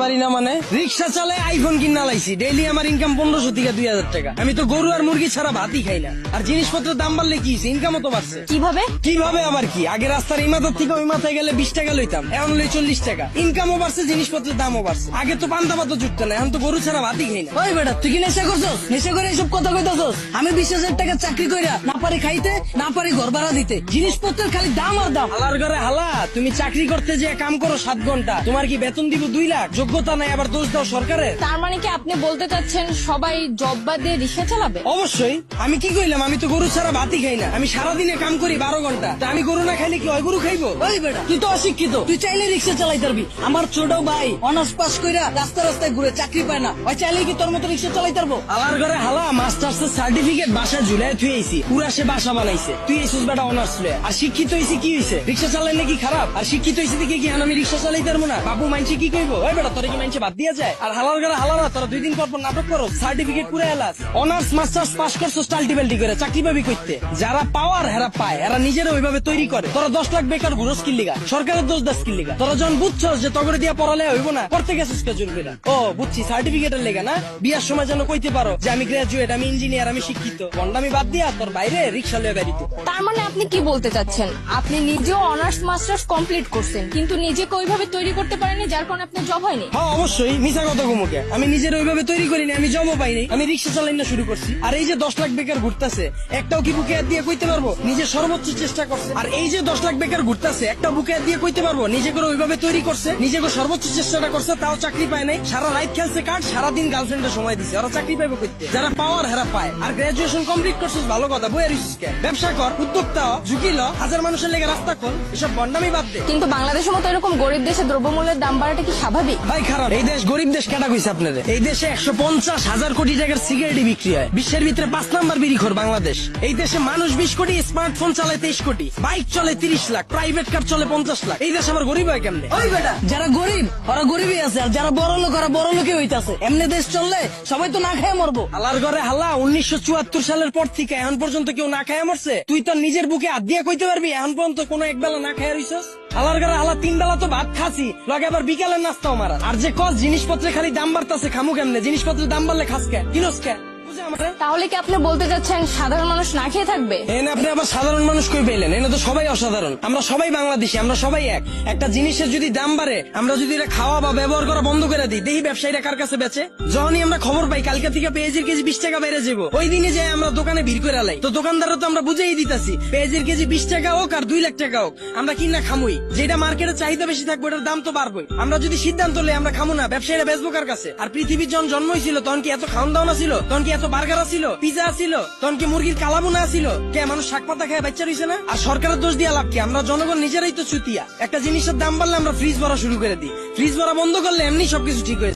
পারি না মানে রিক্সা চালায় আইফোন কিনা লাইছি, ডেইলি আমার ইনকাম 1500 থেকে 2000 টাকা। আমি তো গরু আর মুরগি ছাড়া ভাতই খাই না। আর জিনিসপত্রের দাম বাড়লে কি ইনকামও তো বাড়ছে। কিভাবে আবার কি, আগে রাস্তার এই মাথার থেকে ওই মাথায় গেলে 20 টাকা লইতাম, এখন লই 40 টাকা। ইনকামও বাড়ছে, জিনিসপত্রের দামও বাড়ছে। আগে তো পান্তা ভাতও জুটতো না, এখন তো গরু ছাড়া ভাতই খাই না। ওই বেটা, তুই কি নেশা করছস? নেশা করে এসব কথা কইতাছস? আমি 20,000 টাকা চাকরি কইরা না পারি খাইতে, না পারি ঘর ভাড়া দিতে, জিনিসপত্রের খালি দাম আর দাম। হালার ঘরে হালা, তুমি চাকরি করতে যে কাম করো 7 ঘন্টা, তোমার কি বেতন দিব 2 লাখ? যোগ্যতা নাই, আবার দোষ দাও সরকারের। তার মানে কি আপনি বলতে চাচ্ছেন সবাই জব বাদ দিয়ে রিক্সা চালাবে? অবশ্যই। আমি কি কইলাম, আমি তো গরু ছাড়া ভাতই খাই না। আমি সারাদিনে কাম করি 12 ঘন্টা। তা আমি গরু না খাইলে কি হয় গরু খাইবো? ওই বেটা, তুই তো অশিক্ষিত, তুই চাইলে রিক্সা চালাইতে পারবি। আমার ছোট ভাই অনার্স পাস কইরা রাস্তায় ঘুরে চাকরি পায় না, ওই চাইলে কি তোর মতো রিক্সা চালাইতে পারবো? হালার ঘরে হালা, মাস্টার্সের সার্টিফিকেট বাসায় ঝুলাই থুয়েছি, পুরা সে বাসা বানাইছে। তুই এসেছিস বেটা অনার্স লয়ে। আর শিক্ষিত হইছি কি হইছে? রিক্সা চালাইলে কি খারাপ? আর শিক্ষিত হইছি দেখে কি আমি রিক্সা চালাইতে পারবো না? বাবু মাইনছে কি কইবো? ওই বেটা, তোরা কি মাইনছে বাদ দিয়া যায়? আর হালার ঘরে হালারা, তোরা 2 দিন পর পর নাটক করো, সার্টিফিকেট পুরা এলাস। অনার্স মাস্টার্স পাস করছো টাল্টিবেল্টি করে, চাকরি পাবি কইতে? যারা পাওয়ার হেরা পায়, এরা নিজেরা ওইভাবে তৈরি করে। তোরা 10 লাখ বেকার ঘুরো স্কিল লিগা, সরকারের দোষ দা স্কিল লিগা। তোরা যখন বুঝছস যে তগরে দিয়া পড়ালে হইব না, করতে গেছিস কে জুরবিরা? ও বুঝছি, সার্টিফিকেটের লেগা না? বিয়ার সময় যেন কইতে পারো যে আমি গ্রাজুয়েট, আমি ইঞ্জিনিয়ার, আমি শিক্ষিত। বন্ডামি বাদ দিয়া তোর বাইরে রিক্সা লয়ে বেরিতে। তার মানে আপনি কি বলতে চাচ্ছেন, আপনি নিজেও অনার্স মাস্টার্স কমপ্লিট করছেন কিন্তু নিজেকে ওইভাবে তৈরি করতে পারেননি, যার কারণে আপনার জব হয়নি? হ্যাঁ অবশ্যই, মিছা কথা কমুকে। আমি নিজের ওইভাবে তৈরি করিনি, আমি জবও পাইনি, আমি রিক্সা চালাই না শুরু করছি। আর এই যে 10 লাখ বেকার ঘুরতেছে, একটাও কি বুকে হাত দিয়ে কইতে পারবো নিজে সর্বোচ্চ চেষ্টা করছে? আর এই যে 10 লাখ বেকার ঘুরতেছে, একটা বুকে হাত দিয়ে কইতে পারবো নিজে করে ওইভাবে তৈরি করছে, নিজে করে সর্বোচ্চ চেষ্টাটা করছে, তাও চাকরি পায় নাই? সারা রাত খেলছে কাঠ, সারাদিন গার্লফ্রেন্ডের সময় দিছে, ওরা চাকরি পাইবে কইতে? যারা পাওয়ার হেরা পায়। আর গ্রাজুয়েশন কমপ্লিট করছিস ভালো কথা, বইয়ের ব্যবসা কর, উদ্যোক্তা হ, ঝুঁকি ল, 1000 মানুষের লেগে রাস্তা খোল, এসব বন্ডামি বাদ দে। কিন্তু বাংলাদেশের মতো এরকম গরিব দেশে দ্রব্যমূল্যের দাম বাড়াটা কি স্বাভাবিক? ভাই খারাপ, এই দেশ গরিব দেশ কেটা কইছে আপনাদের? এই দেশে 150,000 কোটি টাকার সিগারেটই বিক্রি হয়। বিশ্বের ভিতরে 5 নাম্বার বিড়িখোর বাংলাদেশ। এই দেশে মানুষ 20 কোটি, স্মার্টফোন চালায় 23 কোটি, বাইক চলে 30 লাখ, প্রাইভেট কার চলে 50 লাখ। এই দেশ আমার গরিব হয় কেমনে? ওই বেটা, যারা গরিব ওরা গরিবই আছে, আর যারা বড় লোক ওরা বড় লোকই হইতাছে। এমনি দেশ চললে সবাই তো না খেয়ে মরবো। হালার ঘরে হালা, 1974 সালের পর থেকে এখন পর্যন্ত কেউ না খায় মরছে? তুই তো নিজের বুকে হাত দিয়া কইতে পারবি এখন পর্যন্ত কোনো একবেলা না খায় রইছস? হালার ঘরে হালা, 3 বেলা তো ভাত খাসি, লগে আবার বিকালের নাস্তাও মারা। আর যে কস জিনিসপত্রের খালি দাম বাড়তাছে, খামু কেমনে? জিনিসপত্রের দাম বাড়লে খাস কে, কিনস কে? তাহলে কি আপনি বলতে চাচ্ছেন সাধারণ মানুষ না খেয়ে থাকবে? এনে আপনি আবার সাধারণ মানুষ কই পেলেন? এনে তো সবাই অসাধারণ, আমরা সবাই বাংলাদেশি, আমরা সবাই এক। একটা জিনিসের যদি দাম বাড়ে, আমরা যদি এটা খাওয়া বা ব্যবহার করা বন্ধ করে দিই, দেখি ব্যবসায়ীরা কার কাছে বেচে। যখনই আমরা খবর পাই কালকে থেকে পেঁয়াজের কেজি 20 টাকা বেড়ে যাবো, ওই দিনে যাই আমরা দোকানে ভিড় করে লাই। তো দোকানদাররা তো আমরা বুঝেই দিতেছি, পেঁয়াজের কেজি 20 টাকা হোক আর 2 লাখ টাকা হোক, আমরা কিনা খামুই। যেটা মার্কেটে চাহিদা বেশি থাকবে ওটার দাম তো বাড়বেই। আমরা যদি সিদ্ধান্ত লই আমরা খামু না, ব্যবসায়ীরা বেচবো কার কাছে? আর পৃথিবীর যখন জন্ম হয়েছিল তখন কি এত খাওয়ান দাওয়া ছিল? তখন কি এত বার্গার ছিল, পিজা ছিল? তখন কি মুরগির কালাবুনা ছিল? কে মানুষ শাক পাতা খেয়ে বাচ্চা রইছে না? আর সরকারের দোষ দিয়া লাভ কি? আমরা জনগণ নিজেরাই তো চুতিয়া। একটা জিনিসের দাম বাড়লে আমরা ফ্রিজ ভরা শুরু করে দিই, ফ্রিজ ভরা বন্ধ করলে এমনি সবকিছু ঠিক হয়ে যায়।